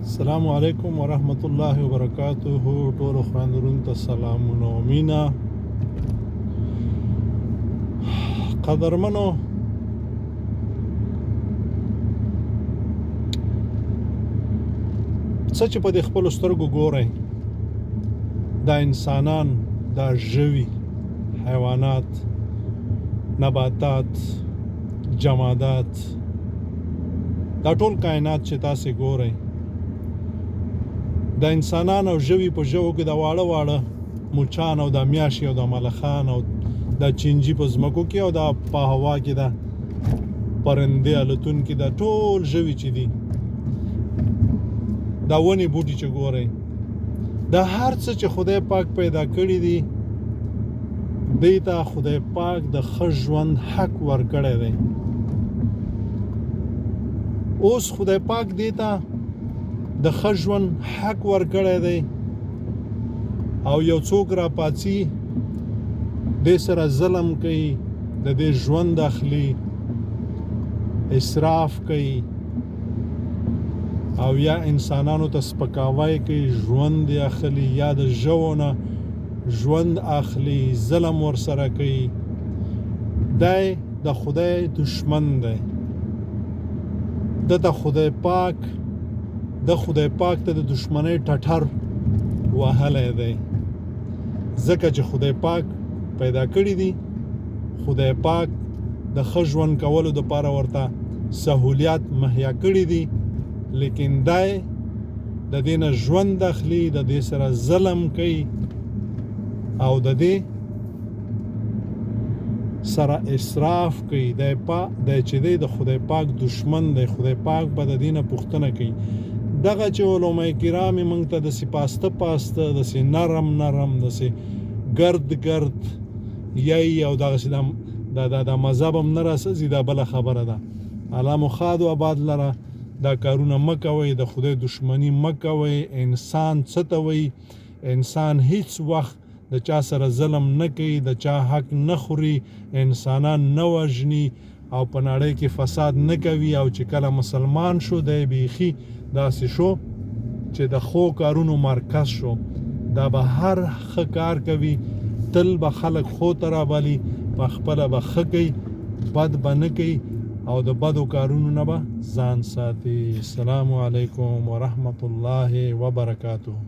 السلام علیکم ورحمت الله وبرکاته. ټول خوندورونو ته سلامونه او مینا. قدرمنو، څه چې په دې خپلو سترګو ګورئ، دا انسانان، دا ژوي، حیوانات، نباتات، جمادات، دا ټول کائنات چې تاسې ګورئ، د انسانان او ژوي په ژوو کې د واړه واړه موچان او د میاشي او د ملخان او د چینجي په ځمکو کې او د په هوا کې د پرندې الوتونکي د ټول ژوي چې دي، دا ونې بوټي چې ګورئ، دا هر څه چې خدای پاک پیدا کړي دي، دې ته خدای پاک د ښه ژوند حق ورکړی دی. اوس خدای پاک دې ته د ښه ژوند حق ورکړی دی او یو څوک راپاڅي دې سره ظلم کوي، د دې ژوند اخلي، اسراف کوي او یا انسانانو ته سپکاوی کوي، ژوند یې اخلي یا د ژوو نه ژوند اخلي، ظلم ورسره کوي، دی د خدای دشمن دی. د خدای پاک ته د دشمنۍ ټټر وهلی دی، ځکه چې خدای پاک پیدا کړي دي. خدای پاک د ښه ژوند کولو دپاره ورته سهولیات مهیا کړي دي، لیکن دی د دې نه ژوند اخلي، د دې سره ظلم کوي او د دې سره اسراف کوي. دی چې دی د خدای پاک دشمن دی. خدای پاک به د دې نه پوښتنه کوي. دغه چې علماء کرام موږ ته داسې پاسته داسې نرم داسې ګرد یی او دغسې د مذهب هم نه راسځي، دا بله خبره ده. الله مو ښاد و آباد لره. دا کارونه مه کوئ، د خدای دشمني مه کوئ. انسان څه ته وایي؟ انسان هیڅ وخت د چا سره ظلم نه کوي، د چا حق نه خوري، انسانان نه وژني او په نړۍ کې فساد نه کوي. او چې کله مسلمان شو، دی بیخي داسې شو چې د ښو کارونو مرکز شو. دا به هر ښه کار کوي، تل به خلک ښو ته رابلي، په خپله به ښه کوي، بد به نه کوي او د بدو کارونو نه به ځان ساتي. السلام علیکم ورحمت الله وبرکاته.